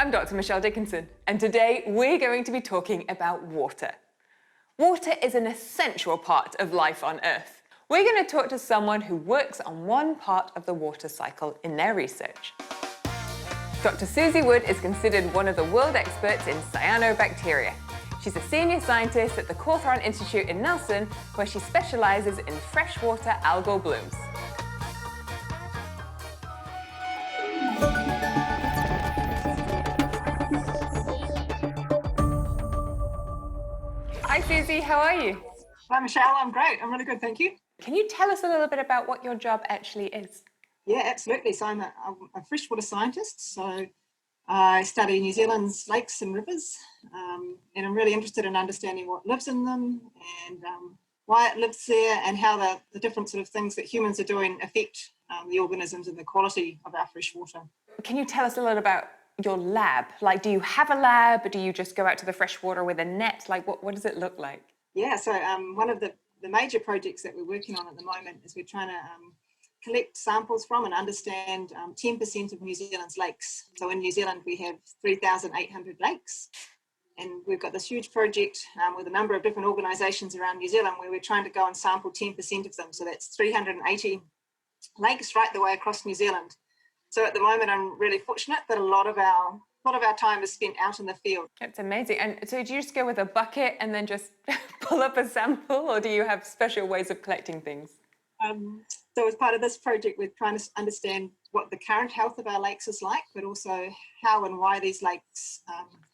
I'm Dr. Michelle Dickinson, and today we're going to be talking about water. Water is an essential part of life on Earth. We're going to talk to someone who works on one part of the water cycle in their research. Dr. Susie Wood is considered one of the world experts in cyanobacteria. She's a senior scientist at the Cawthron Institute in Nelson, where she specialises in freshwater algal blooms. Hi Susie, how are you? Hi Michelle, I'm great. I'm really good, thank you. Can you tell us a little bit about what your job actually is? Yeah, absolutely. So I'm a freshwater scientist. So I study New Zealand's lakes and rivers, and I'm really interested in understanding what lives in them and why it lives there and how the different sort of things that humans are doing affect the organisms and the quality of our fresh water. Can you tell us a little about your lab? Like, do you have a lab, or do you just go out to the freshwater with a net? Like, what does it look like? Yeah, so one of the major projects that we're working on at the moment is we're trying to collect samples from and understand 10% of New Zealand's lakes. So in New Zealand, we have 3,800 lakes. And we've got this huge project with a number of different organisations around New Zealand where we're trying to go and sample 10% of them. So that's 380 lakes right the way across New Zealand. So at the moment, I'm really fortunate that a lot of our time is spent out in the field. That's amazing. And so do you just go with a bucket and then just pull up a sample, or do you have special ways of collecting things? So as part of this project, we're trying to understand what the current health of our lakes is like, but also how and why these lakes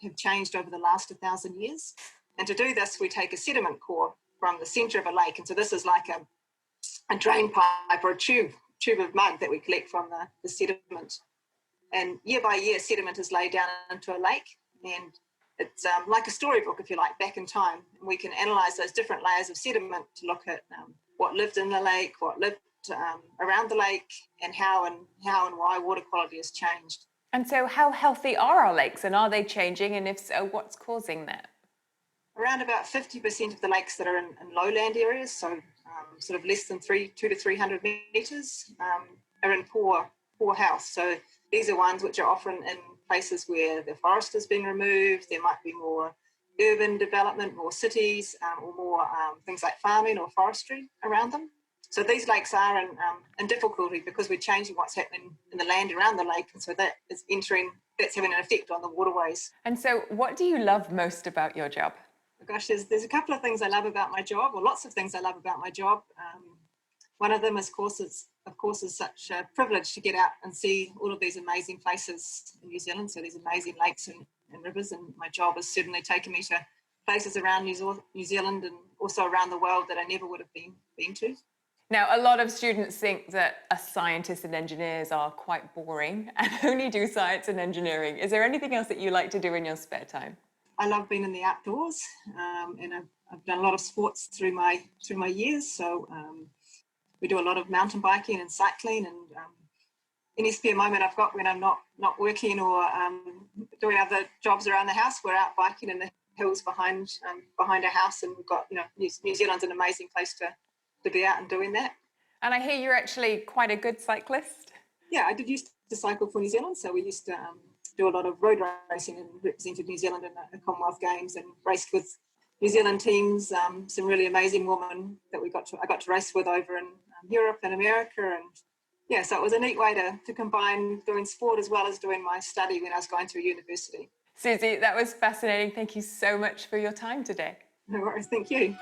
have changed over the last 1,000 years. And to do this, we take a sediment core from the centre of a lake. And so this is like a drain pipe or a tube of mud that we collect from the sediment. And year by year, sediment is laid down into a lake, and it's like a storybook, if you like, back in time. And we can analyse those different layers of sediment to look at what lived in the lake, what lived around the lake, and how and why water quality has changed. And so how healthy are our lakes, and are they changing, and if so, what's causing that? Around about 50% of the lakes that are in lowland areas, so sort of less than 200 to 300 metres, are in poor health. So these are ones which are often in places where the forest has been removed. There might be more urban development, more cities, or more things like farming or forestry around them. So these lakes are in difficulty because we're changing what's happening in the land around the lake, and so that's having an effect on the waterways. And so what do you love most about your job? Oh gosh, there's a couple of things I love about my job, or lots of things I love about my job. One of them, of course, is such a privilege to get out and see all of these amazing places in New Zealand. So these amazing lakes and rivers, and my job has certainly taken me to places around New Zealand and also around the world that I never would have been to. Now, a lot of students think that scientists and engineers are quite boring and only do science and engineering. Is there anything else that you like to do in your spare time? I love being in the outdoors, and I've done a lot of sports through my years. So we do a lot of mountain biking and cycling, and any spare moment I've got when I'm not working or doing other jobs around the house, we're out biking in the hills behind our house, and we've got, New Zealand's an amazing place to be out and doing that. And I hear you're actually quite a good cyclist. Yeah, I did used to cycle for New Zealand, so we used to do a lot of road racing and represented New Zealand in the Commonwealth Games and raced with New Zealand teams, some really amazing women that I got to race with over in Europe and America. And yeah, so it was a neat way to combine doing sport as well as doing my study when I was going through university. Susie, that was fascinating. Thank you so much for your time today. No worries, thank you.